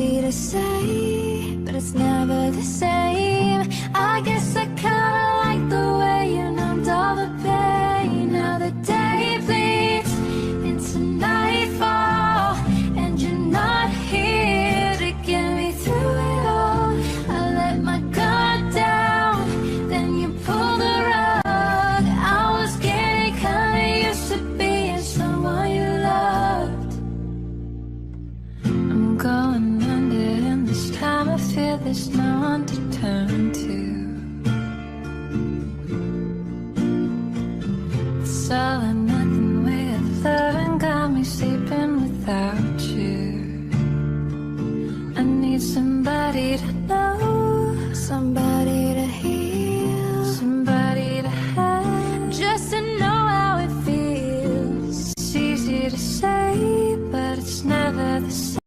easy to say, but it's never the same. I guess I kinda like the way you numbed all the pain. Now the day bleeds into nightfall, and you're not here to get me through it all. I let my guard down, then you pulled the rug. I was getting kinda used to being someone you loved. I'm going under, and this time I feel there's no one to turn to. It's all or nothing way of loving got me sleeping without you. I need somebody to know, somebody to heal, somebody to have, just to know how it feels. It's easy to say, but it's never the same.